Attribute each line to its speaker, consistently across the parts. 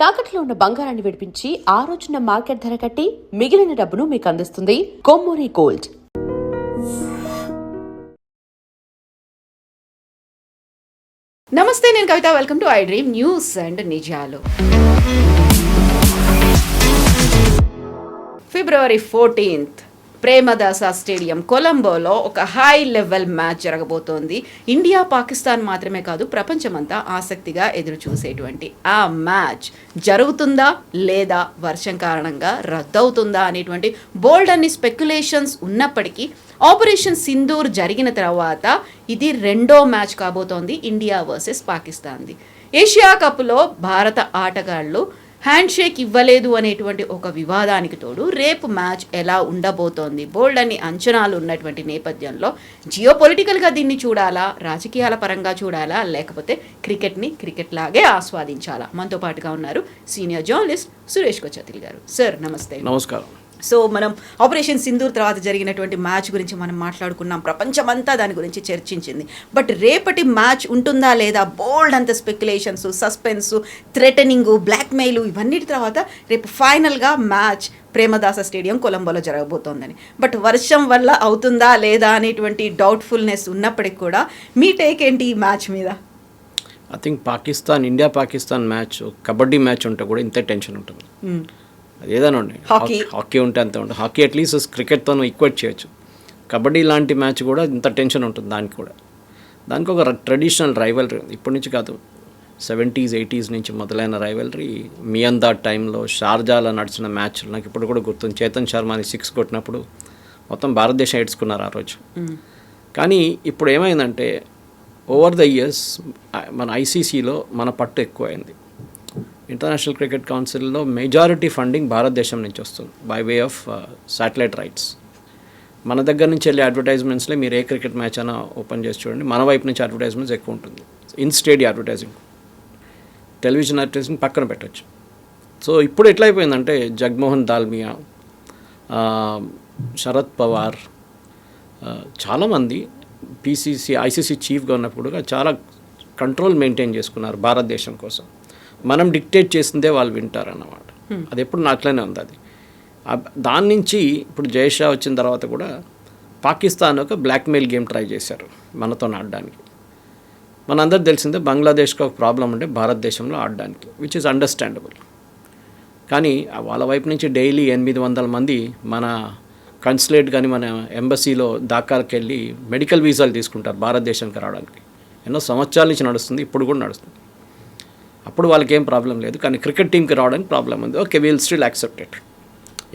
Speaker 1: తాకట్లో ఉన్న బంగారాన్ని విడిపించి ఆ రోజున మార్కెట్ ధర కట్టి మిగిలిన డబ్బును మీకు అందిస్తుంది కొమ్మూరి గోల్డ్.
Speaker 2: నమస్తే, నేను Kavitha. Welcome to I dream news and నిజాలు. ఫిబ్రవరి 14th ప్రేమదాస స్టేడియం కొలంబోలో ఒక హై లెవెల్ మ్యాచ్ జరగబోతోంది. ఇండియా పాకిస్తాన్ మాత్రమే కాదు, ప్రపంచమంతా ఆసక్తిగా ఎదురు చూసేటువంటి ఆ మ్యాచ్ జరుగుతుందా లేదా వర్షం కారణంగా రద్దవుతుందా అనేటువంటి బోల్డ్ అన్ని స్పెక్యులేషన్స్ ఉన్నప్పటికీ ఆపరేషన్ సింధూర్ జరిగిన తర్వాత ఇది రెండో మ్యాచ్ కాబోతోంది ఇండియా వర్సెస్ పాకిస్తాన్ది. ఏషియా కప్లో భారత ఆటగాళ్లు హ్యాండ్ షేక్ ఇవ్వలేదు అనేటువంటి ఒక వివాదానికి తోడు రేపు మ్యాచ్ ఎలా ఉండబోతోంది, బోల్డ్ అని అంచనాలు ఉన్నటువంటి నేపథ్యంలో జియోపొలిటికల్గా దీన్ని చూడాలా, రాజకీయాల పరంగా చూడాలా, లేకపోతే క్రికెట్ని క్రికెట్ లాగే ఆస్వాదించాలా? మనతో పాటుగా ఉన్నారు సీనియర్ జర్నలిస్ట్ సురేష్ కొచ్చతిల్ గారు. సార్ నమస్తే.
Speaker 3: నమస్కారం.
Speaker 2: సో మనం ఆపరేషన్ సింధూర్ తర్వాత జరిగినటువంటి మ్యాచ్ గురించి మనం మాట్లాడుకున్నాం, ప్రపంచమంతా దాని గురించి చర్చించింది. బట్ రేపటి మ్యాచ్ ఉంటుందా లేదా, బోల్డ్ అంత స్పెక్యులేషన్స్, సస్పెన్స్, థ్రెటనింగ్, బ్లాక్మెయిల్, ఇవన్నిటి తర్వాత రేపు ఫైనల్గా మ్యాచ్ ప్రేమదాస స్టేడియం కొలంబోలో జరగబోతోందని. బట్ వర్షం వల్ల అవుతుందా లేదా అనేటువంటి డౌట్ఫుల్నెస్ ఉన్నప్పటికి కూడా మీ టేక్ ఏంటి ఈ మ్యాచ్ మీద?
Speaker 3: I think India Pakistan match kabaddi match ఉంటే కూడా ఇంత టెన్షన్ ఉంటుంది. అది ఏదైనా ఉండే, హాకీ ఉంటే అంతే ఉంటుంది. హాకీ అట్లీస్ట్ క్రికెట్తో ఈక్వేట్ చేయొచ్చు. కబడ్డీ లాంటి మ్యాచ్ కూడా ఇంత టెన్షన్ ఉంటుంది. దానికి ఒక ట్రెడిషనల్ రైవల్రీ ఉంది. ఇప్పటి నుంచి కాదు, 70s 80s నుంచి మొదలైన రైవల్రీ. మియందా టైంలో షార్జాలో నడిచిన మ్యాచ్ నాకు ఇప్పుడు కూడా గుర్తుంది. చేతన్ శర్మని 6 కొట్టినప్పుడు మొత్తం భారతదేశం ఏడ్చుకున్నారు ఆ రోజు. కానీ ఇప్పుడు ఏమైందంటే ఓవర్ ద ఇయర్స్ మన ఐసీసీలో మన పట్టు ఎక్కువైంది. ఇంటర్నేషనల్ క్రికెట్ కౌన్సిల్లో మెజారిటీ ఫండింగ్ భారతదేశం నుంచి వస్తుంది by way of satellite rights. మన దగ్గర నుంచి వెళ్ళే అడ్వర్టైజ్మెంట్స్లో మీరు ఏ క్రికెట్ మ్యాచ్ అయినా ఓపెన్ చేసి చూడండి, మన వైపు నుంచి అడ్వర్టైజ్మెంట్స్ ఎక్కువ ఉంటుంది. In stadium advertising, television advertising పక్కన పెట్టచ్చు. సో ఇప్పుడు ఎట్లయిపోయిందంటే జగన్మోహన్ దాల్మియా, శరద్ పవార్, చాలామంది ఐసీసీ చీఫ్గా ఉన్నప్పుడు చాలా కంట్రోల్ మెయింటైన్ చేసుకున్నారు భారతదేశం కోసం. మనం డిక్టేట్ చేసిందే వాళ్ళు వింటారన్నమాట. అది ఎప్పుడు నాట్లోనే ఉంది. అది దాని నుంచి ఇప్పుడు జయషా వచ్చిన తర్వాత కూడా పాకిస్తాన్ ఒక బ్లాక్మెయిల్ గేమ్ ట్రై చేశారు మనతో ఆడడానికి. మనందరూ తెలిసిందే బంగ్లాదేశ్కి ఒక ప్రాబ్లం ఉంటే భారతదేశంలో ఆడడానికి, విచ్ ఈజ్ అండర్స్టాండబుల్. కానీ వాళ్ళ వైపు నుంచి డైలీ 800 మంది మన కన్సులేట్ కానీ మన ఎంబసీలో దాఖాలకు వెళ్ళి మెడికల్ వీసాలు తీసుకుంటారు భారతదేశానికి రావడానికి. ఎన్నో సంవత్సరాల నుంచి నడుస్తుంది, ఇప్పుడు కూడా నడుస్తుంది. అప్పుడు వాళ్ళకి ఏం ప్రాబ్లం లేదు, కానీ క్రికెట్ టీంకి రావడానికి ప్రాబ్లం ఉంది. Okay, will still accept it.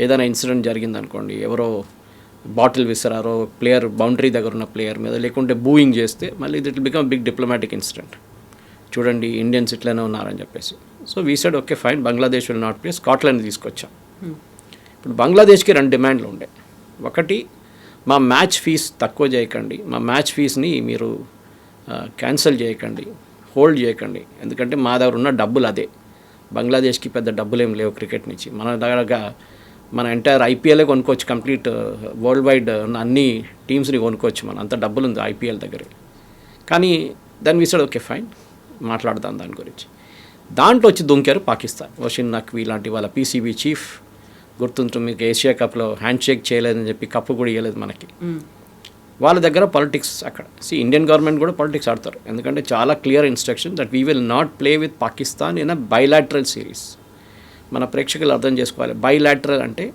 Speaker 3: ఏదైనా ఇన్సిడెంట్ జరిగిందనుకోండి, ఎవరో బాటిల్ విసిరారో ప్లేయర్ బౌండరీ దగ్గర ఉన్న ప్లేయర్ మీద, లేకుంటే బూయింగ్ చేస్తే మళ్ళీ it will become big diplomatic incident. చూడండి ఇండియన్స్ ఇట్లనే ఉన్నారని చెప్పేసి. So we said okay fine, Bangladesh will not play, Scotland తీసుకొచ్చాం. ఇప్పుడు బంగ్లాదేశ్కి 2 డిమాండ్లు ఉండే. ఒకటి, మా మ్యాచ్ ఫీజు తక్కువ చేయకండి, మా మ్యాచ్ ఫీజుని మీరు క్యాన్సిల్ చేయకండి, హోల్డ్ చేయకండి. ఎందుకంటే మా దగ్గర ఉన్న డబ్బులు అదే. బంగ్లాదేశ్కి పెద్ద డబ్బులు ఏం లేవు క్రికెట్ నుంచి. మన దగ్గర మన ఎంటైర్ ఐపీఎల్ఏ కొనుక్కోవచ్చు, కంప్లీట్ వరల్డ్ వైడ్ ఉన్న అన్ని టీమ్స్ని కొనుక్కోవచ్చు, మన అంత డబ్బులు ఉంది ఐపీఎల్ దగ్గర. కానీ దాన్ని విసాడు ఓకే ఫైన్, మాట్లాడదాం దాని గురించి. దాంట్లో వచ్చి దుంకారు పాకిస్తాన్. వషిన్ నఖ్వీ లాంటి వాళ్ళ పీసీబీ చీఫ్, గుర్తుంటుంది మీకు, ఏషియా కప్లో హ్యాండ్ షేక్ చేయలేదని చెప్పి కప్పు కూడా ఇవ్వలేదు మనకి. వాళ్ళ దగ్గర పాలిటిక్స్ అక్కడ. ఇండియన్ గవర్నమెంట్ కూడా పాలిటిక్స్ ఆడతారు, ఎందుకంటే చాలా clear instruction that we will not play with Pakistan in a bilateral series. మన ప్రేక్షకులు అర్థం చేసుకోవాలి, బైలాటరల్ అంటే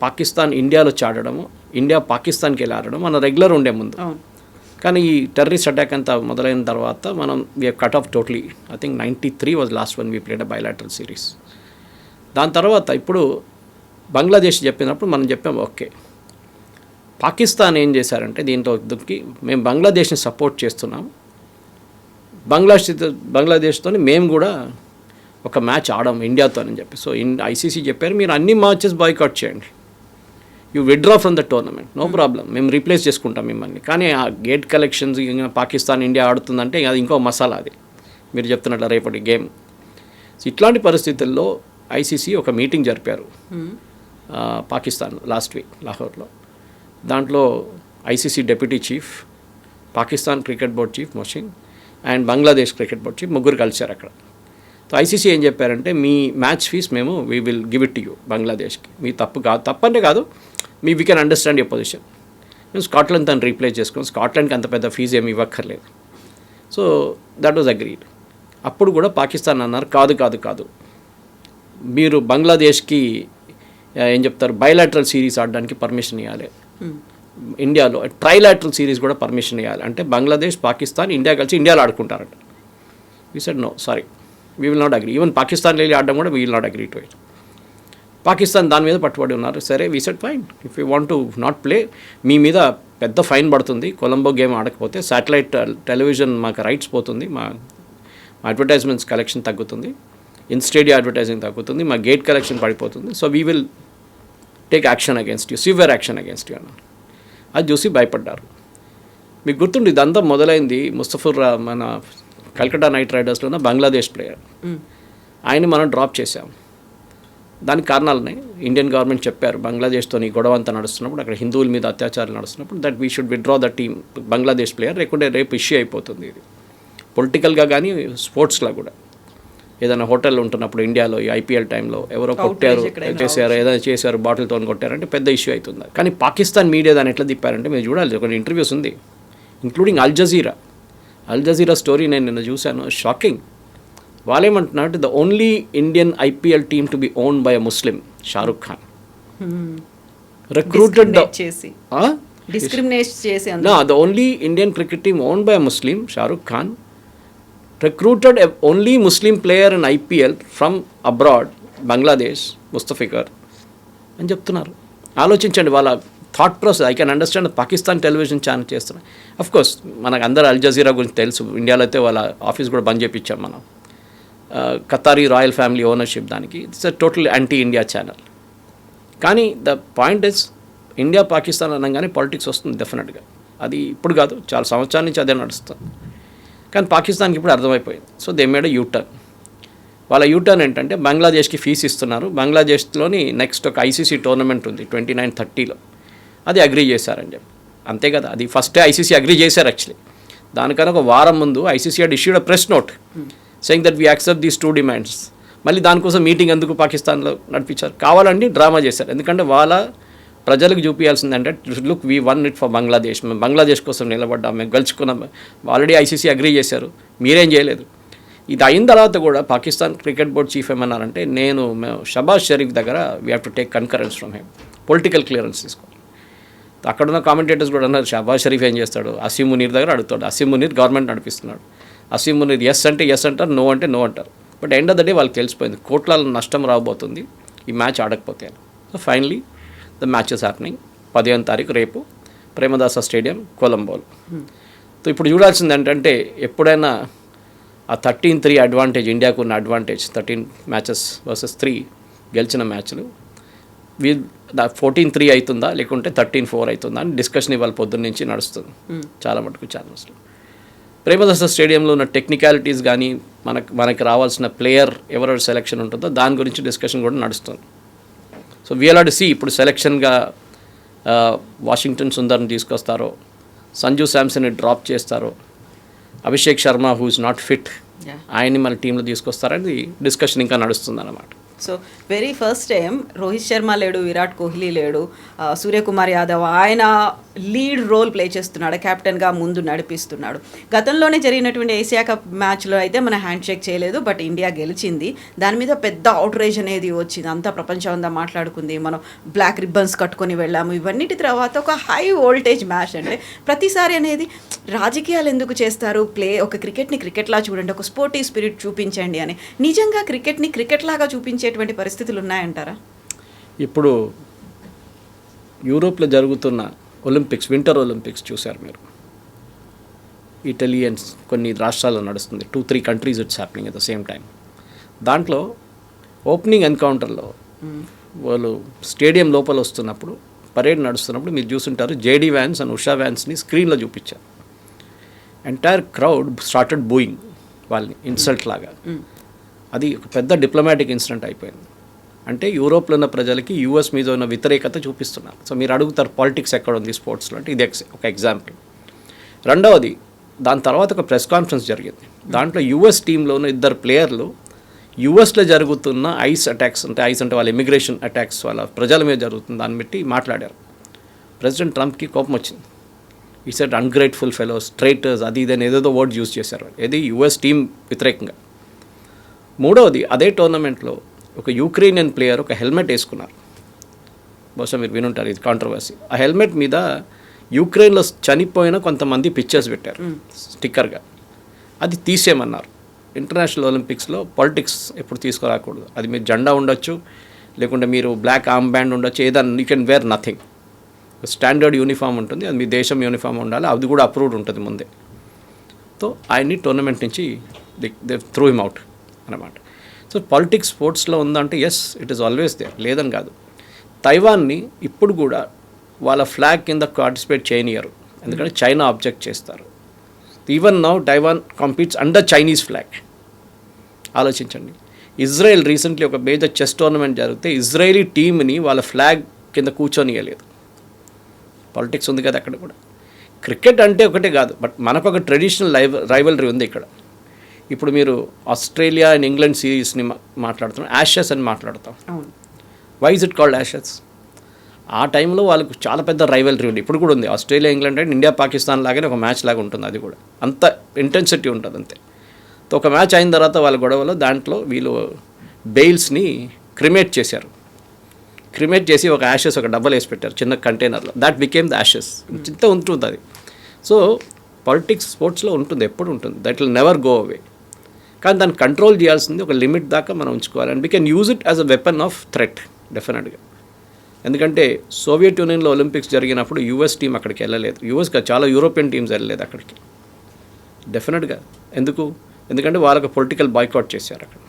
Speaker 3: పాకిస్తాన్ ఇండియాలో ఆడడము, ఇండియా పాకిస్తాన్కి వెళ్ళి ఆడడం మన రెగ్యులర్ ఉండే ముందు. కానీ ఈ టెర్రరిస్ట్ అటాక్ అంతా మొదలైన తర్వాత మనం we cut off totally. I think 93 was last one we played a bilateral series. దాని తర్వాత ఇప్పుడు బంగ్లాదేశ్ చెప్పినప్పుడు మనం చెప్పాము ఓకే. పాకిస్తాన్ ఏం చేశారంటే దీంట్లో దుక్కి, మేము బంగ్లాదేశ్ని సపోర్ట్ చేస్తున్నాం, బంగ్లాదేశ్తో మేము కూడా ఒక మ్యాచ్ ఆడాము ఇండియాతో అని చెప్పి. సో ఐసీసీ చెప్పారు మీరు అన్ని మ్యాచెస్ బాయ్కాట్ చేయండి, you withdraw from the tournament, no problem, మేము రీప్లేస్ చేసుకుంటాం మిమ్మల్ని. కానీ ఆ గేట్ కలెక్షన్స్ పాకిస్తాన్ ఇండియా ఆడుతుందంటే అది ఇంకో మసాలా. అది మీరు చెప్తున్నట్లు రేపటి గేమ్. ఇట్లాంటి పరిస్థితుల్లో ఐసీసీ ఒక మీటింగ్ జరిపారు పాకిస్తాన్ లాస్ట్ వీక్ లాహోర్లో. దాంట్లో ICC deputy chief, Pakistan cricket board chief Mohsin and Bangladesh cricket board chief ముగ్గురు కలిశారు అక్కడ. సో ఐసీసీ ఏం చెప్పారంటే మీ మ్యాచ్ ఫీజ్ మేము we will give it to you బంగ్లాదేశ్కి. మీ తప్పంటే కాదు, we can understand your position. మేము స్కాట్లాండ్ తను రీప్లేస్ చేసుకున్నాం, స్కాట్లాండ్కి అంత పెద్ద ఫీజు ఏమి ఇవ్వక్కర్లేదు. So that was agreed. అప్పుడు కూడా పాకిస్తాన్ అన్నారు కాదు మీరు బంగ్లాదేశ్కి ఏం చెప్తారు బైలాటరల్ సిరీస్ ఆడడానికి పర్మిషన్ ఇవ్వాలి, ఇండియాలో ట్రైలాటరల్ సిరీస్ కూడా పర్మిషన్ ఇవ్వాలి. అంటే బంగ్లాదేశ్, పాకిస్తాన్, ఇండియా కలిసి ఇండియాలో ఆడుకుంటారంట. We said no, sorry, we will not agree. Even Pakistan వెళ్ళి ఆడడం కూడా we will not agree to it. Pakistan దాని మీద పట్టుబడి ఉన్నారు. సరే, we said fine, if you want to not play, మీ మీద పెద్ద ఫైన్ పడుతుంది కొలంబో గేమ్ ఆడకపోతే, శాటిలైట్ టెలివిజన్ మాకు రైట్స్ పోతుంది, మా అడ్వర్టైజ్మెంట్స్ కలెక్షన్ తగ్గుతుంది, ఇన్ స్టేడియం అడ్వర్టైజింగ్ తగ్గుతుంది, మా గేట్ కలెక్షన్ పడిపోతుంది. So we will take action against you, severe action against you అన్నారు. అది చూసి భయపడ్డారు. మీకు గుర్తుండి ఇదంతా మొదలైంది ముస్తఫర్ మన కల్కటా నైట్ రైడర్స్లో ఉన్న బంగ్లాదేశ్ ప్లేయర్. ఆయన్ని మనం డ్రాప్ చేసాం. దానికి కారణాలు ఉన్నాయి. ఇండియన్ గవర్నమెంట్ చెప్పారు బంగ్లాదేశ్తో ఈ గొడవ అంతా నడుస్తున్నప్పుడు, అక్కడ హిందువుల మీద అత్యాచారాలు నడుస్తున్నప్పుడు, that we should withdraw the team Bangladesh player, లేకుంటే రేపు ఇష్యూ అయిపోతుంది. ఇది పొలిటికల్గా కానీ స్పోర్ట్స్లో కూడా. ఏదైనా హోటల్ ఉంటున్నప్పుడు ఇండియాలో ఈ ఐపీఎల్ టైంలో ఎవరో కొట్టారు, ఏదైనా చేశారు, బాటిల్తో కొట్టారంటే పెద్ద ఇష్యూ అవుతుంది. కానీ పాకిస్తాన్ మీడియా దాన్ని ఎట్లా తిప్పారంటే మీరు చూడాలి, ఒక ఇంటర్వ్యూస్ ఉంది, ఇంక్లూడింగ్ అల్ జజీరా స్టోరీ నేను నిన్న చూశాను, షాకింగ్. వాళ్ళేమంటున్నారు, the only Indian IPL team to be owned by a Muslim, Shahrukh Khan. Recruited the only Indian cricket team owned by a Muslim, Shahrukh Khan recruited a only Muslim player in IPL from abroad, Bangladesh, Mustafiqar అని చెప్తున్నారు. ఆలోచించండి వాళ్ళ thought process. I can understand. Pakistan television channel చేస్తున్నాయి. Of course మనకు అందరూ Al Jazeera గురించి తెలుసు, ఇండియాలో అయితే వాళ్ళ ఆఫీస్ కూడా బంద్ చేయించాం మనం. ఖతారీ రాయల్ ఫ్యామిలీ ఓనర్షిప్ దానికి. It's a total anti India channel. కానీ the point is, India Pakistan అనగానే పాలిటిక్స్ వస్తుంది డెఫినెట్గా. అది ఇప్పుడు కాదు, చాలా సంవత్సరాల నుంచి అదే నడుస్తుంది. కానీ పాకిస్తాన్కి ఇప్పుడు అర్థమైపోయింది. So they made U turn. వాళ్ళ యూటర్న్ ఏంటంటే బంగ్లాదేశ్కి ఫీజు ఇస్తున్నారు. బంగ్లాదేశ్లోని నెక్స్ట్ ఒక ఐసీసీ టోర్నమెంట్ ఉంది 29-30లో, అది అగ్రీ చేశారని చెప్పి. అంతే కదా, అది ఫస్టే ఐసీసీ అగ్రీ చేశారు యాక్చువల్లీ. దానికన్నా ఒక వారం ముందు ICC had issued a press note saying that we accept these two demands. మళ్ళీ దానికోసం మీటింగ్ ఎందుకు పాకిస్తాన్లో నడిపించారు? కావాలండి డ్రామా చేశారు. ఎందుకంటే వాళ్ళ ప్రజలకు చూపించాల్సిందంటే, look we won it for Bangladesh, మేము బంగ్లాదేశ్ కోసం నిలబడ్డాం, మేము గెలుచుకున్నాం, ఆల్రెడీ ఐసీసీ అగ్రీ చేశారు, మీరేం చేయలేదు. ఇది అయిన తర్వాత కూడా పాకిస్తాన్ క్రికెట్ బోర్డ్ చీఫ్ ఏమన్నారంటే, మేము షబాజ్ షరీఫ్ దగ్గర we have to take concurrence from him, political clearance తీసుకోవాలి. అక్కడున్న కామెంటేటర్స్ కూడా అన్నారు, షబాజ్ షరీఫ్ ఏం చేస్తాడు, అసీం మునీర్ దగ్గర అడుగుతాడు. అసీం మునీర్ గవర్నమెంట్ నడిపిస్తున్నాడు. అసీం మునీర్ ఎస్ అంటే ఎస్ అంటారు, నో అంటే నో అంటారు. But end of the day వాళ్ళకి తెలిసిపోయింది కోట్ల నష్టం రాబోతుంది ఈ మ్యాచ్ ఆడకపోతే. So finally the match is happening 15వ తారీఖు రేపు ప్రేమదాస స్టేడియం కొలంబోలో. సో ఇప్పుడు చూడాల్సింది ఏంటంటే, ఎప్పుడైనా ఆ 13-3 అడ్వాంటేజ్, ఇండియాకు ఉన్న అడ్వాంటేజ్ 13 మ్యాచెస్ వర్సెస్ 3 గెలిచిన మ్యాచ్లు, 14-3 అవుతుందా లేకుంటే 13-4 అవుతుందా అని డిస్కషన్ ఇవాళ పొద్దున్న నుంచి నడుస్తుంది చాలా మటుకు ఛానల్స్లో. ప్రేమదాస స్టేడియంలో ఉన్న టెక్నికాలిటీస్ కానీ, మనకి రావాల్సిన ప్లేయర్ ఎవరెవరు సెలెక్షన్ ఉంటుందో దాని గురించి డిస్కషన్ కూడా నడుస్తుంది. సో వీఆర్ టు సీ ఇప్పుడు సెలెక్షన్గా వాషింగ్టన్ సుందర్ని తీసుకొస్తారో, సంజు శాంసన్ని డ్రాప్ చేస్తారో, Abhishek Sharma who is not fit ఆయన్ని మన టీంలో తీసుకొస్తారని డిస్కషన్ ఇంకా నడుస్తుంది అన్నమాట.
Speaker 2: So very first time Rohit Sharma లేడు, విరాట్ కోహ్లీ లేడు, సూర్యకుమార్ యాదవ్ ఆయన లీడ్ రోల్ ప్లే చేస్తున్నాడు, కెప్టెన్గా ముందు నడిపిస్తున్నాడు. గతంలోనే జరిగినటువంటి ఏషియా కప్ మ్యాచ్లో అయితే మన హ్యాండ్ షేక్ చేయలేదు, బట్ ఇండియా గెలిచింది. దాని మీద పెద్ద అవుట్రేజ్ అనేది వచ్చింది, అంతా ప్రపంచం అంతా మాట్లాడుకుంది, మనం బ్లాక్ రిబ్బన్స్ కట్టుకొని వెళ్ళాము. ఇవన్నిటి తర్వాత ఒక హై వోల్టేజ్ మ్యాచ్. అంటే ప్రతిసారి అనేది రాజకీయాలు ఎందుకు చేస్తారు, ఒక క్రికెట్ని క్రికెట్లా చూడండి, ఒక స్పోర్టివ్ స్పిరిట్ చూపించండి అని. నిజంగా క్రికెట్ని క్రికెట్లాగా చూపించేటువంటి పరిస్థితులు ఉన్నాయంటారా?
Speaker 3: ఇప్పుడు యూరోప్లో జరుగుతున్న ఒలింపిక్స్, వింటర్ ఒలింపిక్స్ చూశారు మీరు, ఇటలియన్స్ కొన్ని రాష్ట్రాల్లో నడుస్తుంది, 2-3 countries it's happening at the same time. దాంట్లో ఓపెనింగ్ ఎన్కౌంటర్లో వాళ్ళు స్టేడియం లోపల వస్తున్నప్పుడు, పరేడ్ నడుస్తున్నప్పుడు మీరు చూస్తుంటారు, జేడీ వ్యాన్స్ అండ్ ఉషా వ్యాన్స్ని స్క్రీన్లో చూపించారు. ఎంటైర్ క్రౌడ్ స్టార్టెడ్ బూయింగ్ వాళ్ళని, ఇన్సల్ట్ లాగా. అది ఒక పెద్ద డిప్లొమాటిక్ ఇన్సిడెంట్ అయిపోయింది. అంటే యూరోప్లో ఉన్న ప్రజలకి యూఎస్ మీద ఉన్న వ్యతిరేకత చూపిస్తున్నారు. సో మీరు అడుగుతారు పాలిటిక్స్ ఎక్కడ ఉంది స్పోర్ట్స్లో అంటే, ఇది ఒక ఎగ్జాంపుల్. రెండవది, దాని తర్వాత ఒక ప్రెస్ కాన్ఫరెన్స్ జరిగింది. దాంట్లో యూఎస్ టీంలో ఉన్న 2 ప్లేయర్లు యుఎస్లో జరుగుతున్న ఐస్ అటాక్స్ అంటే వాళ్ళ ఇమిగ్రేషన్ అటాక్స్ వాళ్ళ ప్రజల మీద జరుగుతుంది దాన్ని బట్టి మాట్లాడారు. ప్రెసిడెంట్ ట్రంప్కి కోపం వచ్చింది. ఈ సెట్ అన్గ్రేట్ఫుల్ ఫెలోస్, ట్రైటర్స్, అది ఇదని ఏదేదో వర్డ్ యూజ్ చేశారు. ఇది యుఎస్ టీం వ్యతిరేకంగా. మూడవది, అదే టోర్నమెంట్లో ఒక యూక్రెయినియన్ ప్లేయర్ ఒక హెల్మెట్ వేసుకున్నారు. బహుశా మీరు వినుంటారు, ఇది కాంట్రవర్సీ. ఆ హెల్మెట్ మీద యూక్రెయిన్లో చనిపోయిన కొంతమంది పిక్చర్స్ పెట్టారు స్టిక్కర్గా. అది తీసేయమన్నారు. ఇంటర్నేషనల్ ఒలింపిక్స్లో పాలిటిక్స్ ఎప్పుడు తీసుకురాకూడదు. అది మీరు జెండా ఉండొచ్చు, లేకుంటే మీరు బ్లాక్ ఆర్మ్ బ్యాండ్ ఉండొచ్చు, ఏదన్నా you can wear nothing. Standard uniform ఉంటుంది, అది మీ దేశం యూనిఫామ్ ఉండాలి, అది కూడా అప్రూవ్డ్ ఉంటుంది ముందే. సో ఆయన్ని టోర్నమెంట్ నుంచి దే త్రూ హిమ్ అవుట్ అన్నమాట. సో పాలిటిక్స్ స్పోర్ట్స్లో ఉందంటే yes, it is always there, లేదని కాదు. తైవాన్ని ఇప్పుడు కూడా వాళ్ళ ఫ్లాగ్ కింద పార్టిసిపేట్ చేయనియరు, ఎందుకంటే చైనా ఆబ్జెక్ట్ చేస్తారు. Even now Taiwan competes under Chinese flag. ఆలోచించండి. ఇజ్రాయెల్ రీసెంట్లీ ఒక మేజర్ చెస్ టోర్నమెంట్ జరిగితే ఇజ్రాయేలీ టీమ్ని వాళ్ళ ఫ్లాగ్ కింద కూర్చొనియలేదు. పాలిటిక్స్ ఉంది కదా అక్కడ కూడా. క్రికెట్ అంటే ఒకటే కాదు, బట్ మనకు ఒక ట్రెడిషనల్ రైవలరీ ఉంది ఇక్కడ. ఇప్పుడు మీరు ఆస్ట్రేలియా అండ్ ఇంగ్లాండ్ సిరీస్ని మాట్లాడుతున్నాం, యాషెస్ అని మాట్లాడతాం. Why is it called Ashes? ఆ టైంలో వాళ్ళకు చాలా పెద్ద రైవలరీ ఉంది, ఇప్పుడు కూడా ఉంది. ఆస్ట్రేలియా ఇంగ్లాండ్ అంటే ఇండియా పాకిస్తాన్ లాగానే ఒక మ్యాచ్ లాగా ఉంటుంది, అది కూడా అంత ఇంటెన్సిటీ ఉంటుంది అంతే. ఒక మ్యాచ్ అయిన తర్వాత వాళ్ళ గొడవలో దాంట్లో వీళ్ళు బెయిల్స్ని క్రిమేట్ చేశారు. క్రిమేట్ చేసి ఒక యాషెస్ ఒక డబ్బలు వేసి పెట్టారు చిన్న కంటైనర్లో. That became the Ashes. ఇంత ఉంటుంది అది. సో పాలిటిక్స్ స్పోర్ట్స్లో ఉంటుంది, ఎప్పుడు ఉంటుంది. That will never go away. కానీ దాన్ని కంట్రోల్ చేయాల్సింది ఒక లిమిట్ దాకా మనం ఉంచుకోవాలి. And we can use it as a weapon of threat డెఫినెట్గా. ఎందుకంటే సోవియట్ యూనియన్లో ఒలింపిక్స్ జరిగినప్పుడు యూఎస్ టీం అక్కడికి వెళ్ళలేదు. యూఎస్గా చాలా యూరోపియన్ టీమ్స్ వెళ్ళలేదు అక్కడికి డెఫినెట్గా. ఎందుకంటే వాళ్ళకు పొలిటికల్ బాయ్కాట్ చేశారు అక్కడ.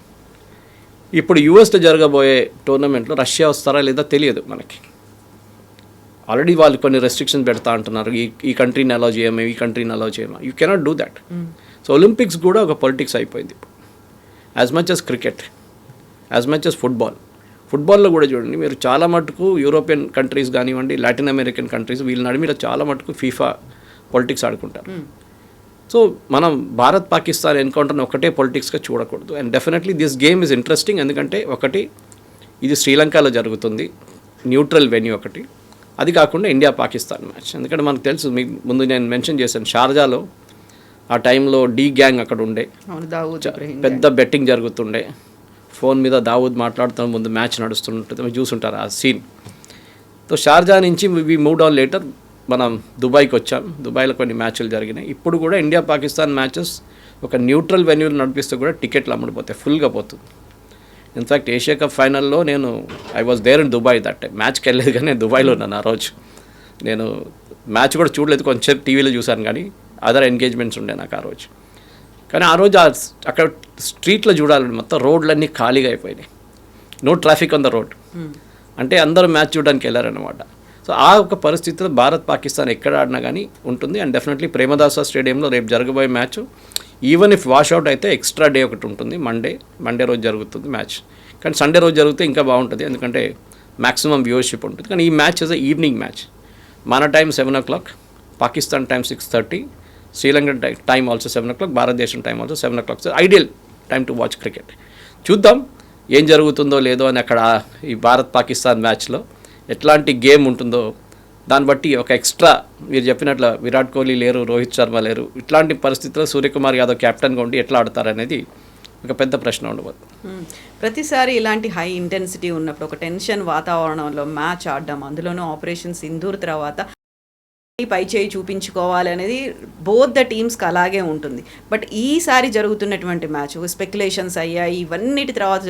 Speaker 3: ఇప్పుడు యూఎస్లో జరగబోయే టోర్నమెంట్లో రష్యా వస్తారా లేదా తెలియదు మనకి. ఆల్రెడీ వాళ్ళు కొన్ని రెస్ట్రిక్షన్స్ పెడతా అంటున్నారు, ఈ కంట్రీని అలౌ చేయమా, ఈ కంట్రీని అలౌ చేయమా. You cannot do that. So Olympics కూడా ఒక పొలిటిక్స్ అయిపోయింది ఇప్పుడు. As much as cricket, as much as ఫుట్బాల్లో కూడా చూడండి మీరు, చాలా మటుకు యూరోపియన్ కంట్రీస్ కానివ్వండి, లాటిన్ అమెరికన్ కంట్రీస్, వీళ్ళ నడిమిలో చాలా మటుకు ఫీఫా పొలిటిక్స్ ఆడుకుంటారు. సో మనం భారత్ పాకిస్తాన్ ఎన్కౌంటర్ని ఒకటే పొలిటిక్స్గా చూడకూడదు. And definitely this game is interesting. ఎందుకంటే ఒకటి, ఇది శ్రీలంకలో జరుగుతుంది, న్యూట్రల్ వెన్యూ ఒకటి. అది కాకుండా ఇండియా పాకిస్తాన్ మ్యాచ్. ఎందుకంటే మనకు తెలుసు, మీకు ముందు నేను మెన్షన్ చేశాను, షార్జాలో ఆ టైంలో డి గ్యాంగ్ అక్కడ ఉండే, పెద్ద బెట్టింగ్ జరుగుతుండే. ఫోన్ మీద దావూద్ మాట్లాడుతున్న ముందు మ్యాచ్ నడుస్తుంటుంది, మీరు చూసుంటారు ఆ సీన్. సో షార్జా నుంచి వి మూవ్ డౌన్ లేటర్ మనం దుబాయ్కి వచ్చాం. దుబాయ్లో కొన్ని మ్యాచ్లు జరిగినాయి. ఇప్పుడు కూడా ఇండియా పాకిస్తాన్ మ్యాచెస్ ఒక న్యూట్రల్ వెన్యూలు నడిపిస్తూ కూడా టికెట్లు అమ్ముడిపోతాయి, ఫుల్గా పోతుంది. ఇన్ఫ్యాక్ట్ ఏషియా కప్ ఫైనల్లో I was there in Dubai that time. మ్యాచ్కి వెళ్ళలేదు కానీ నేను దుబాయ్లో ఉన్నాను ఆ రోజు. నేను మ్యాచ్ కూడా చూడలేదు, కొంచెం టీవీలో చూశాను, కానీ అదర్ ఎంగేజ్మెంట్స్ ఉండే నాకు ఆ రోజు. కానీ ఆ రోజు అక్కడ స్ట్రీట్లో చూడాలని మొత్తం రోడ్లన్నీ ఖాళీగా అయిపోయినాయి, no traffic on the road. అంటే అందరూ మ్యాచ్ చూడడానికి వెళ్ళారనమాట. సో ఆ ఒక పరిస్థితిలో భారత్ పాకిస్తాన్ ఎక్కడ ఆడినా కానీ ఉంటుంది. అండ్ డెఫినెట్లీ ప్రేమదాస స్టేడియంలో రేపు జరగబోయే మ్యాచ్, ఈవెన్ ఇఫ్ వాష్అవుట్ అయితే ఎక్స్ట్రా డే ఒకటి ఉంటుంది, మండే రోజు జరుగుతుంది మ్యాచ్. కానీ సండే రోజు జరిగితే ఇంకా బాగుంటుంది, ఎందుకంటే మ్యాక్సిమం వ్యూవర్షిప్ ఉంటుంది. కానీ ఈ మ్యాచ్ ఇస్ ఈవినింగ్ మ్యాచ్. మన time 7 o'clock, Pakistan time 6:30, Sri Lanka time also 7 o'clock, భారతదేశం time also 7 o'clock. So ideal time to watch cricket. చూద్దాం ఏం జరుగుతుందో లేదో అని అక్కడ ఈ భారత్ పాకిస్తాన్ మ్యాచ్లో ఎట్లాంటి గేమ్ ఉంటుందో దాన్ని బట్టి ఒక ఎక్స్ట్రా, మీరు చెప్పినట్లు విరాట్ కోహ్లీ లేరు, రోహిత్ శర్మ లేరు, ఇట్లాంటి పరిస్థితుల్లో సూర్యకుమార్ యాదవ్ కెప్టెన్గా ఉండి ఎట్లా ఆడతారనేది ఒక పెద్ద ప్రశ్న ఉండబోదు.
Speaker 2: ప్రతిసారి ఇలాంటి హై ఇంటెన్సిటీ ఉన్నప్పుడు, ఒక టెన్షన్ వాతావరణంలో మ్యాచ్ ఆడడం, అందులోనూ ఆపరేషన్ సింధూర్ తర్వాత పై చేయి చూపించుకోవాలి అనేది బోత్ ద టీమ్స్కి అలాగే ఉంటుంది. బట్ ఈసారి జరుగుతున్నటువంటి మ్యాచ్ స్పెక్యులేషన్స్ అయ్యాయి, ఇవన్నిటి తర్వాత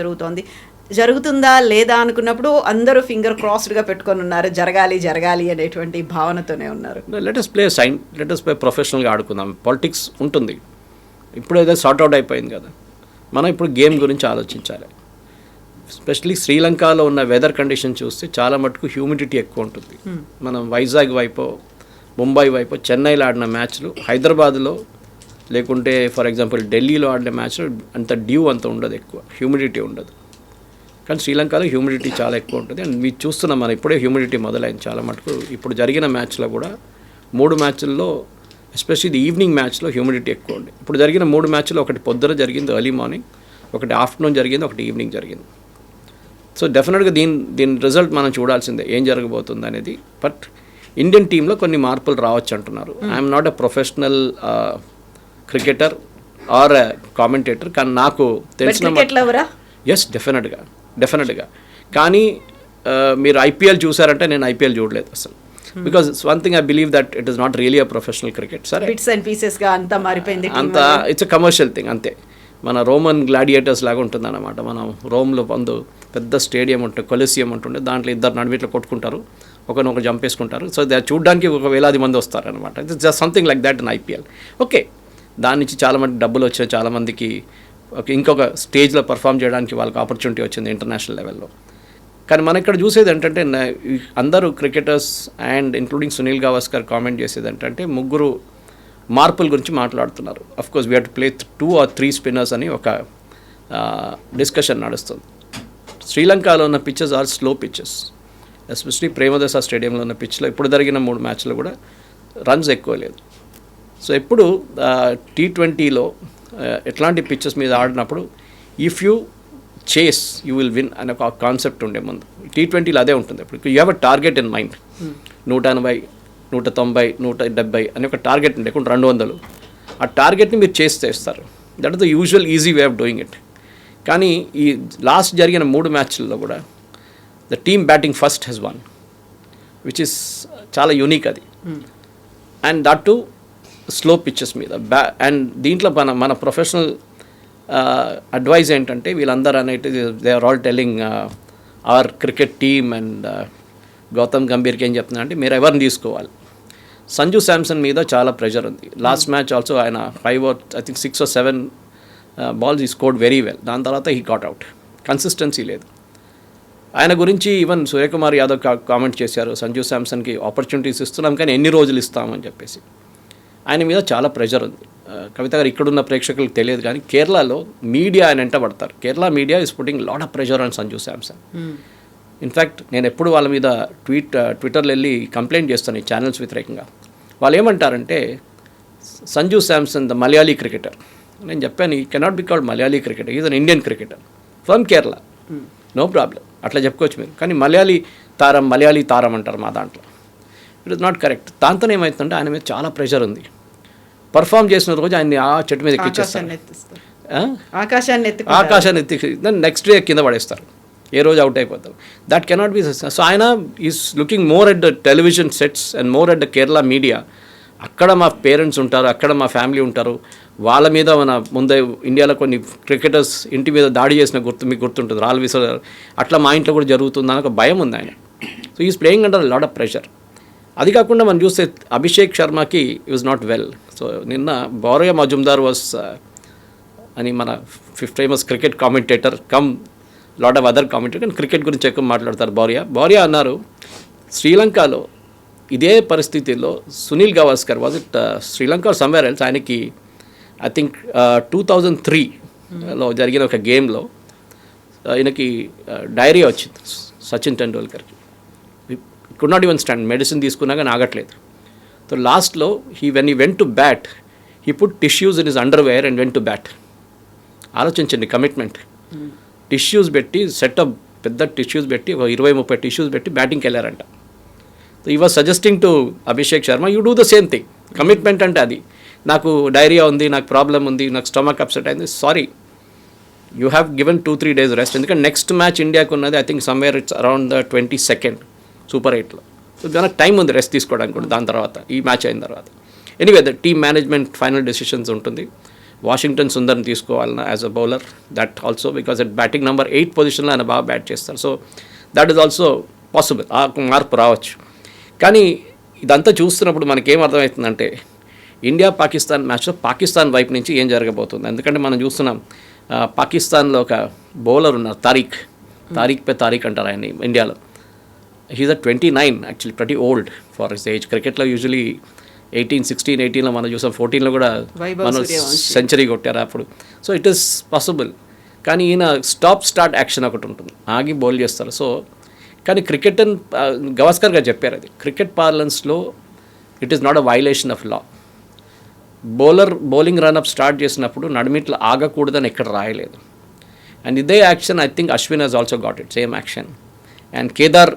Speaker 2: జరుగుతుందా లేదా అనుకున్నప్పుడు అందరూ ఫింగర్ క్రాస్డ్గా పెట్టుకొని ఉన్నారు, జరగాలి అనేటువంటి భావనతోనే ఉన్నారు.
Speaker 3: లెట్ us ప్లే ప్రొఫెషనల్గా ఆడుకుందాం. పాలిటిక్స్ ఉంటుంది, ఇప్పుడు ఏదో సార్ట్అవుట్ అయిపోయింది కదా, మనం ఇప్పుడు గేమ్ గురించి ఆలోచించాలి. ఎస్పెషలీ శ్రీలంకలో ఉన్న వెదర్ కండిషన్ చూస్తే చాలా మటుకు హ్యూమిడిటీ ఎక్కువ ఉంటుంది. మనం వైజాగ్ వైపు, ముంబై వైపు, చెన్నైలో ఆడిన మ్యాచ్లు, హైదరాబాద్లో లేకుంటే ఫర్ ఎగ్జాంపుల్ ఢిల్లీలో ఆడిన మ్యాచ్లు అంత డ్యూ అంత ఉండదు, ఎక్కువ హ్యూమిడిటీ ఉండదు. కానీ శ్రీలంకలో హ్యూమిడిటీ చాలా ఎక్కువ ఉంటుంది. అండ్ మీరు చూస్తున్నాం మనం ఇప్పుడే హ్యూమిడిటీ మొదలైంది చాలా మటుకు. ఇప్పుడు జరిగిన మ్యాచ్లో కూడా 3 మ్యాచ్ల్లో, ఎస్పెషల్లీ ఈవినింగ్ మ్యాచ్లో హ్యూమిడిటీ ఎక్కువ ఉంది. ఇప్పుడు జరిగిన 3 మ్యాచ్లో ఒకటి పొద్దున జరిగింది ఎర్లీ మార్నింగ్, ఒకటి ఆఫ్టర్నూన్ జరిగింది, ఒకటి ఈవినింగ్ జరిగింది. సో డెఫినెట్గా దీని రిజల్ట్ మనం చూడాల్సిందే ఏం జరగబోతుంది అనేది. బట్ ఇండియన్ టీంలో కొన్ని మార్పులు రావచ్చు అంటున్నారు. I'm not a professional cricketer or commentator, కానీ నాకు తెలిసిన ఎస్ డెఫినెట్గా. కానీ మీరు ఐపీఎల్ చూసారంటే నేను ఐపీఎల్ చూడలేదు అసలు. Because one thing I believe that it is not really a professional cricket. సరే,
Speaker 2: బిట్స్ అండ్ పీసెస్గా అంతా మారిపోయింది,
Speaker 3: అంతా ఇట్స్ ఎ కమర్షియల్ థింగ్ అంతే. మన రోమన్ గ్లాడియేటర్స్ లాగా ఉంటుందన్నమాట. మనం రోమ్లో పెద్ద స్టేడియం ఉంటుంది, కొలిసియం ఉంటుండే, దాంట్లో ఇద్దరు నడిమిట్లో కొట్టుకుంటారు, ఒకరినొకరు చంపేసుకుంటారు. సో చూడడానికి ఒక వేలాది మంది వస్తారనమాట. It's just something like that in IPL. Okay, దాని నుంచి చాలామంది డబ్బులు వచ్చాయి, చాలామందికి ఇంకొక స్టేజ్లో పర్ఫామ్ చేయడానికి వాళ్ళకి ఆపర్చునిటీ వచ్చింది ఇంటర్నేషనల్ లెవెల్లో. కానీ మనం ఇక్కడ చూసేది ఏంటంటే అందరూ cricketers and including Sunil Gavaskar comment చేసేది ఏంటంటే ముగ్గురు మార్పుల గురించి మాట్లాడుతున్నారు. Of course we have to play 2 or 3 spinners అని ఒక డిస్కషన్ నడుస్తుంది. శ్రీలంకలో ఉన్న pitches are slow pitches, especially Premadasa స్టేడియంలో ఉన్న పిచ్లో ఇప్పుడు జరిగిన 3 మ్యాచ్లో కూడా రన్స్ ఎక్కువ లేదు. సో ఇప్పుడు T20లో ఎట్లాంటి పిచ్చెస్ మీద ఆడినప్పుడు ఇఫ్ యూ చేస్ యూ విల్ విన్ అనే ఒక కాన్సెప్ట్ ఉండే ముందు. T20లో అదే ఉంటుంది. ఇప్పుడు you have a target in mind, 180, 190, 170 అని ఒక టార్గెట్ ఉండే, 200. ఆ టార్గెట్ని మీరు చేస్తారు. That is the usual easy way of doing it. కానీ ఈ లాస్ట్ జరిగిన 3 మ్యాచ్ల్లో కూడా the team batting first has won, which is చాలా యూనిక్ అది. And that too slow pitches మీద. అండ్ దీంట్లో మన ప్రొఫెషనల్ అడ్వైజ్ ఏంటంటే వీళ్ళందరూ అనేది they are all telling our cricket team and Gautam గంభీర్కి ఏం చెప్తున్నా అంటే మీరు ఎవరిని తీసుకోవాలి. సంజు శాంసన్ మీద చాలా ప్రెషర్ ఉంది. లాస్ట్ మ్యాచ్ ఆల్సో ఆయన 5 or I think 6 or 7 balls he scored very well. దాని తర్వాత he got out. కన్సిస్టెన్సీ లేదు. ఆయన గురించి ఈవెన్ సూర్యకుమార్ యాదవ్ కామెంట్ చేశారు, సంజు శాంసన్కి ఆపర్చునిటీస్ ఇస్తున్నాం కానీ ఎన్ని రోజులు ఇస్తామని చెప్పేసి. ఆయన మీద చాలా ప్రెషర్ ఉంది. కవిత గారు ఇక్కడున్న ప్రేక్షకులకు తెలియదు కానీ కేరళలో మీడియా ఆయన వెంట పడతారు. Kerala media is putting lot of pressure on Sanju Samson. In fact నేను ఎప్పుడు వాళ్ళ మీద ట్విట్టర్లో వెళ్ళి కంప్లైంట్ చేస్తాను ఈ ఛానల్స్ వ్యతిరేకంగా. వాళ్ళు ఏమంటారంటే సంజు శాంసన్ ద మలయాళీ క్రికెటర్. నేను చెప్పాను he cannot be called Malayali cricketer, is an Indian cricketer from Kerala, no problem, అట్లా చెప్పుకోవచ్చు మీరు. కానీ మలయాళీ తారం అంటారు మా దాంట్లో. It is not correct. దాంతో ఏమవుతుందంటే ఆయన మీద చాలా ప్రెషర్ ఉంది. పర్ఫామ్ చేసిన రోజు ఆయన్ని ఆ చెట్టు మీద ఎక్కించేస్తారు, ఆకాశాన్ని ఎత్తి నెక్స్ట్ డే కింద పడేస్తారు, ఏ రోజు అవుట్ అయిపోతారు. That cannot be. సో ఆయన is looking more at the television sets and more at the Kerala media. అక్కడ మా పేరెంట్స్ ఉంటారు, అక్కడ మా ఫ్యామిలీ ఉంటారు, వాళ్ళ మీద మన ముందే ఇండియాలో కొన్ని క్రికెటర్స్ ఇంటి మీద దాడి చేసిన మీకు గుర్తుంటుంది, రాల్ విసర్, అట్లా మా ఇంట్లో కూడా జరుగుతుందని ఒక భయం ఉంది ఆయన. So is playing under lot of pressure. అది కాకుండా మనం చూస్తే అభిషేక్ శర్మకి వాజ్ నాట్ వెల్. సో నిన్న బౌరియా మజుందార్ వాస్ అని మన famous cricket commentator come lot of other commentator, కానీ క్రికెట్ గురించి ఎక్కువ మాట్లాడతారు. బౌరియా అన్నారు శ్రీలంకలో ఇదే పరిస్థితిలో Sunil Gavaskar was it Sri Lanka somewhere else, ఆయనకి ఐ థింక్ 2003లో జరిగిన ఒక గేమ్లో ఆయనకి డైరియా వచ్చింది సచిన్ టెండూల్కర్కి. Could not even stand, medicine తీసుకున్నా కానీ ఆగట్లేదు. సో లాస్ట్లో when he went to bat he put tissues in his underwear and went to bat. ఆలోచించండి కమిట్మెంట్. టిష్యూస్ పెట్టి సెటప్ పెద్ద టిష్యూస్ పెట్టి 20-30 టిష్యూస్ పెట్టి బ్యాటింగ్కి వెళ్ళారంట. సో ఈ was suggesting to Abhishek Sharma you do the same thing. Commitment అంటే అది. నాకు డైరియా ఉంది, నాకు ప్రాబ్లం ఉంది, నాకు స్టమక్ అప్సెట్ అయింది, sorry you have given 2-3 days rest. ఎందుకంటే నెక్స్ట్ మ్యాచ్ ఇండియాకు ఉన్నది I think somewhere it's around the 22nd Super 8లో. సో దానికి టైం ఉంది రెస్ట్ తీసుకోవడానికి కూడా దాని తర్వాత, ఈ మ్యాచ్ అయిన తర్వాత. Anyway the team management final decisions ఉంటుంది. వాషింగ్టన్ సుందర్ని తీసుకోవాలన్నా as a bowler, that also because at batting number 8 పొజిషన్లో ఆయన బాగా బ్యాట్ చేస్తారు. So that is also possible, ఆ మార్పు రావచ్చు. కానీ ఇదంతా చూస్తున్నప్పుడు మనకేం అర్థమవుతుందంటే ఇండియా పాకిస్తాన్ మ్యాచ్లో పాకిస్తాన్ వైపు నుంచి ఏం జరగబోతుంది. ఎందుకంటే మనం చూస్తున్నాం పాకిస్తాన్లో ఒక బౌలర్ ఉన్నారు తారీక్ అంటారు ఆయన ఇండియాలో. హీజ్ అట్ 29 యాక్చువల్లీ, ప్రతి ఓల్డ్ ఫర్ హిస్ ఏజ్. క్రికెట్లో యూజువలీ 18-16-18లో మనం చూసాం, 14లో కూడా మనం సెంచరీ కొట్టారు అప్పుడు. So it is possible. కానీ ఈయన స్టార్ట్ యాక్షన్ ఒకటి ఉంటుంది, ఆగి బౌల్ చేస్తారు. సో కానీ క్రికెట్ అని గవాస్కర్ గారు చెప్పారు, అది క్రికెట్ పార్లెన్స్లో it is not a violation of law. Bowling run up start చేసినప్పుడు నడిమిట్లు ఆగకూడదని ఎక్కడ రాయలేదు. అండ్ ఇదే action I think Ashwin has also got it, same action. And Kedar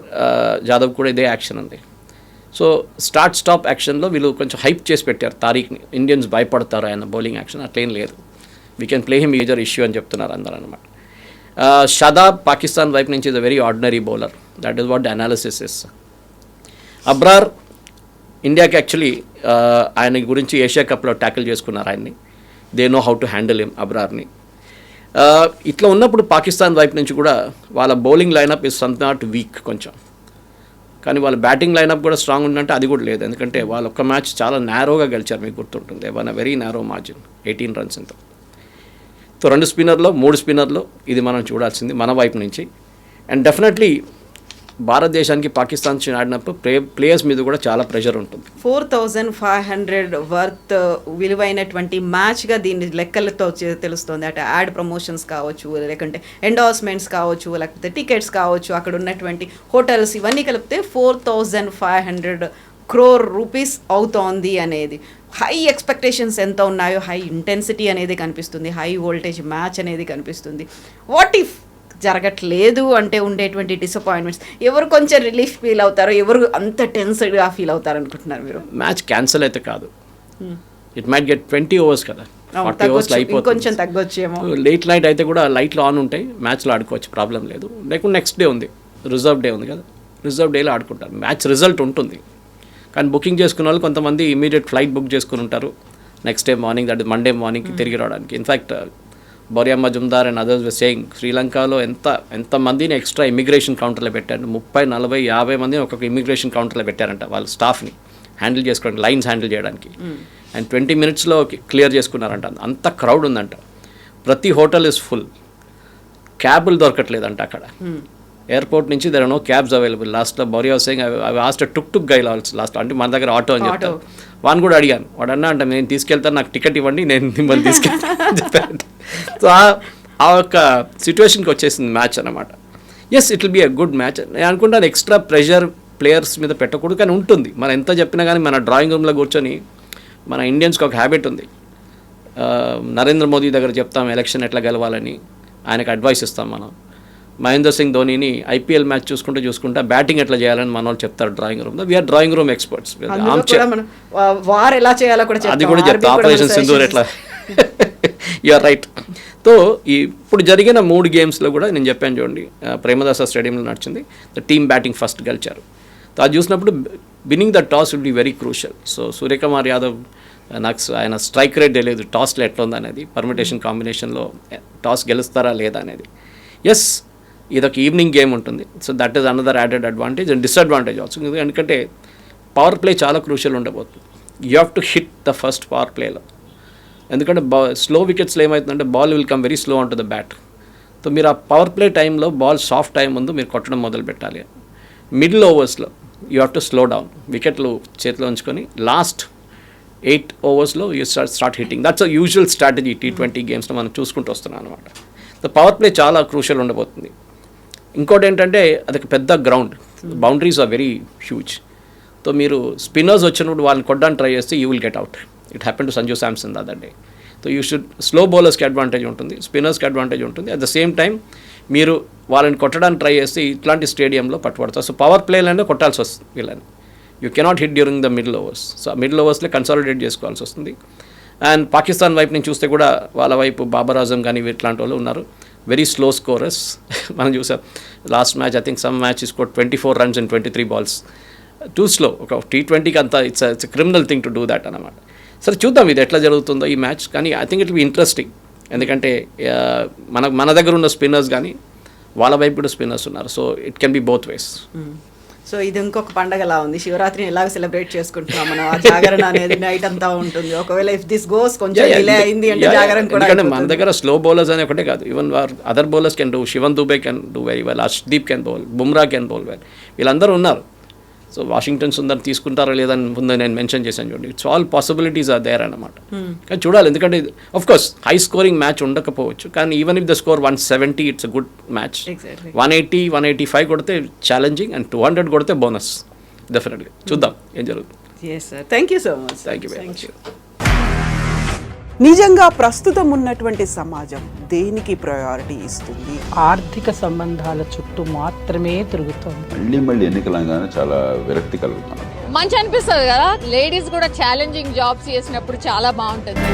Speaker 3: Jadhav కూడా ఇదే యాక్షన్ ఉంది. సో స్టార్ట్ స్టాప్ యాక్షన్లో వీళ్ళు కొంచెం హైప్ చేసి పెట్టారు తారీఖ్ని, ఇండియన్స్ భయపడతారు ఆయన బౌలింగ్ యాక్షన్, అట్లేం లేదు. We can play him major issue అని చెప్తున్నారు అందరూ అనమాట. షదాబ్ పాకిస్తాన్ వైపు నుంచి is a very ordinary bowler, that is what the analysis is. Abrar ఇండియాకి యాక్చువల్లీ ఆయన గురించి ఏషియా కప్లో ట్యాకిల్ చేసుకున్నారు ఆయన్ని, they know how to handle him అబ్రార్ని. ఇట్లా ఉన్నప్పుడు పాకిస్తాన్ వైపు నుంచి కూడా వాళ్ళ bowling lineup is some not weak కొంచెం, కానీ వాళ్ళ బ్యాటింగ్ లైనప్ కూడా స్ట్రాంగ్ ఉందంటే అది కూడా లేదు. ఎందుకంటే వాళ్ళు ఒక్క మ్యాచ్ చాలా నేరోగా గెలిచారు, మీకు గుర్తుంటుంది, one a very narrow margin 18 runs ఎంతో. సో 2 స్పిన్నర్లో 3 స్పిన్నర్లో ఇది మనం చూడాల్సింది మన వైపు నుంచి. అండ్ డెఫినెట్లీ భారతదేశానికి పాకిస్తాన్ ఆడినప్పుడు ప్లేయర్స్ మీద కూడా చాలా ప్రెషర్ ఉంటుంది.
Speaker 2: 4,500 వర్త్ విలువైనటువంటి మ్యాచ్గా దీన్ని లెక్కలతో తెలుస్తుంది. అటు యాడ్ ప్రమోషన్స్ కావచ్చు, లేకుంటే ఎండార్స్మెంట్స్ కావచ్చు, లేకపోతే టికెట్స్ కావచ్చు, అక్కడ ఉన్నటువంటి హోటల్స్ ఇవన్నీ కలిపితే 4,500 crore rupees అవుతోంది అనేది. హై ఎక్స్పెక్టేషన్స్ ఎంత ఉన్నాయో, హై ఇంటెన్సిటీ అనేది కనిపిస్తుంది, హై వోల్టేజ్ మ్యాచ్ అనేది కనిపిస్తుంది. వాట్ ఇఫ్ జరగట్లేదు అంటే ఉండేటువంటి డిసప్పాయింట్మెంట్స్, ఎవరు కొంచెం రిలీఫ్ ఫీల్ అవుతారో, ఎవరు అంత టెన్స్డ్గా ఫీల్ అవుతారు అనుకుంటున్నారు మీరు?
Speaker 3: మ్యాచ్ క్యాన్సిల్ అయితే కాదు, ఇట్ మైట్ గెట్ 20 overs కదా, 40 overs అయిపోతుంది,
Speaker 2: కొంచెం తగ్గొచ్చేమో.
Speaker 3: లేట్ నైట్ అయితే కూడా లైట్లు ఆన్ ఉంటాయి, మ్యాచ్లో ఆడుకోవచ్చు, ప్రాబ్లం లేదు. లేకుంటే నెక్స్ట్ డే ఉంది, రిజర్వ్ డే ఉంది కదా, రిజర్వ్ డేలో ఆడుకుంటారు, మ్యాచ్ రిజల్ట్ ఉంటుంది. కానీ బుకింగ్ చేసుకున్న వాళ్ళు కొంతమంది ఇమీడియట్ ఫ్లైట్ బుక్ చేసుకుని ఉంటారు next day morning, that is Monday మార్నింగ్కి తిరిగి రావడానికి. In fact Boria Majumdar and others were saying శ్రీలంకలో ఎంతమందిని ఎక్స్ట్రా ఇమిగ్రేషన్ కౌంటర్లో పెట్టారు, 30, 40, 50 మందిని ఒక్కొక్క ఇమిగ్రేషన్ కౌంటర్లో పెట్టారంట వాళ్ళ స్టాఫ్ని హ్యాండిల్ చేసుకోవడానికి, లైన్స్ హ్యాండిల్ చేయడానికి. అండ్ 20 minutesలో క్లియర్ చేసుకున్నారంట, అంత క్రౌడ్ ఉందంట. ప్రతి హోటల్ ఇస్ ఫుల్, క్యాబులు దొరకట్లేదంట అక్కడ. ఎయిర్పోర్ట్ నుంచి there are no cabs available. లాస్ట్లో Boria saying I asked tuk guy last, అంటే మన దగ్గర ఆటో అని చెప్తాను. వాడిని కూడా అడిగాను, వాడు అన్నా అంటే నేను తీసుకెళ్తాను, నాకు టికెట్ ఇవ్వండి, నేను మిమ్మల్ని తీసుకెళ్తాను చెప్పాను. సో ఆ ఒక సిచ్యువేషన్కి వచ్చేసింది మ్యాచ్ అనమాట. Yes, it will be a good match. నేను అనుకుంటాను ఎక్స్ట్రా ప్రెషర్ ప్లేయర్స్ మీద పెట్టకూడదు, కానీ ఉంటుంది. మనం ఎంత చెప్పినా కానీ మన డ్రాయింగ్ రూమ్లో కూర్చొని మన ఇండియన్స్కి ఒక హ్యాబిట్ ఉంది, నరేంద్ర మోదీ దగ్గర చెప్తాం ఎలక్షన్ ఎట్లా గెలవాలని, ఆయనకు అడ్వైస్ ఇస్తాం మనం. మహేందర్ సింగ్ ధోనీని ఐపీఎల్ మ్యాచ్ చూసుకుంటా బ్యాటింగ్ ఎట్లా చేయాలని మన వాళ్ళు చెప్తారు డ్రాయింగ్ రూమ్లో. We are drawing room experts.
Speaker 2: War ఎలా చేయాలో కూడా
Speaker 3: అది కూడా చెప్తా, ఆపరేషన్ సింధూర్ ఎట్లా. You're right. సో ఇప్పుడు జరిగిన 3 games కూడా నేను చెప్పాను చూడండి, ప్రేమదాస స్టేడియంలో నడిచింది, ద టీమ్ బ్యాటింగ్ ఫస్ట్ గెలిచారు. అది చూసినప్పుడు winnowing the toss will be very crucial. So Suryakumar Yadav నాకు ఆయన స్ట్రైక్ రేట్ తెలియదు టాస్లో ఎట్లా ఉందనేది, పర్మిటేషన్ కాంబినేషన్లో టాస్ గెలుస్తారా లేదా అనేది. ఎస్, ఇదొక ఈవినింగ్ గేమ్ ఉంటుంది, so that is another added advantage and disadvantage also. ఎందుకంటే పవర్ ప్లే చాలా క్రూషియల్ ఉండబోతుంది. You have to hit the first power ప్లేలో, ఎందుకంటే స్లో వికెట్స్లో ఏమవుతుందంటే ball will come very slow on to the bat. So మీరు ఆ పవర్ ప్లే టైంలో బాల్ సాఫ్ట్ టైం ముందు మీరు కొట్టడం మొదలు పెట్టాలి. మిడిల్ ఓవర్స్లో you have to slow down, వికెట్లు చేతిలో ఉంచుకొని last 8 overs you start hitting. That's a usual strategy T20 గేమ్స్లో మనం చూసుకుంటూ వస్తున్నాం అనమాట. సో పవర్ ప్లే చాలా క్రూషియల్ ఉండబోతుంది. ఇంకోటి ఏంటంటే అదొక పెద్ద ground, boundaries are very huge. So మీరు స్పిన్నర్స్ వచ్చినప్పుడు వాళ్ళని కొట్టడానికి ట్రై చేస్తే you will get out. It happen to Sanju Samson the other day. So you should, slow బౌలర్స్కి అడ్వాంటేజ్ ఉంటుంది, స్పిన్నర్స్కి అడ్వాంటేజ్ ఉంటుంది. అట్ ద సేమ్ టైం మీరు వాళ్ళని కొట్టడానికి ట్రై చేస్తే ఇట్లాంటి స్టేడియంలో పట్టుబడతారు. సో పవర్ ప్లేలోనే కొట్టాల్సి వస్తుంది వీళ్ళని. You cannot hit during the middle overs. So middle ఓవర్స్లో కన్సాలిడేట్ చేసుకోవాల్సి వస్తుంది. అండ్ పాకిస్తాన్ వైపు నుంచి చూస్తే కూడా వాళ్ళ వైపు బాబర్ ఆజం కానీ ఇట్లాంటి వాళ్ళు ఉన్నారు, వెరీ స్లో స్కోరర్స్. మనం చూసాం last match, I think some match score 24 runs in 23 balls. Too slow. ఒక T20కి అంతా it's criminal thing to do that అనమాట. సరే చూద్దాం ఇది ఎట్లా జరుగుతుందో ఈ మ్యాచ్. కానీ I think it be interesting, ఎందుకంటే మన దగ్గర ఉన్న స్పిన్నర్స్ కానీ వాళ్ళ వైపు కూడా స్పిన్నర్స్ ఉన్నారు. So it can be both ways.
Speaker 2: So ఇది ఇంకొక పండగలా ఉంది. శివరాత్రిని ఎలాగ సెలబ్రేట్ చేసుకుంటున్నాం మనం, ఆ జాగరణ అనేది నైట్ అంతా ఉంటుంది. ఒకవేళ ఇఫ్ దిస్ గోస్ కొంచెం డిలే అయింది అంటే జాగరణ కూడా.
Speaker 3: ఎందుకంటే మన దగ్గర స్లో బౌలర్స్ అనే ఒకటే కాదు, even other bowlers can do. Shivam Dube can do very well, Arshdeep can bowl, Bumrah can bowl well, వీళ్ళందరూ ఉన్నారు. సో వాషింగ్టన్ సుందర్ తీసుకుంటారా లేదని ముందు నేను మెన్షన్ చేశాను చూడండి. It's all possibilities are there అన్నమాట. కానీ చూడాలి, ఎందుకంటే of course high scoring match ఉండకపోవచ్చు, కానీ even if the score 170 it's a good match. 180, 185 కొడితే ఛాలెంజింగ్, అండ్ 200 కొడితే బోనస్ డెఫినెట్లీ. చూద్దాం ఏం జరుగుతుంది.
Speaker 2: Yes sir, thank you so much.
Speaker 3: Thank you very much.
Speaker 4: నిజంగా ప్రస్తుతం ఉన్నటువంటి సమాజం దేనికి ప్రయారిటీ ఇస్తుంది?
Speaker 5: ఆర్థిక సంబంధాల చుట్టూ మాత్రమే తిరుగుతోంది.
Speaker 6: మళ్ళీ ఎన్నికలంగానే చాలా విరక్తి కలుగుతున్నాం.
Speaker 7: మంచి అనిపిస్తుంది కదా, లేడీస్ కూడా ఛాలెంజింగ్ జాబ్స్ చేసినప్పుడు చాలా బాగుంటుంది.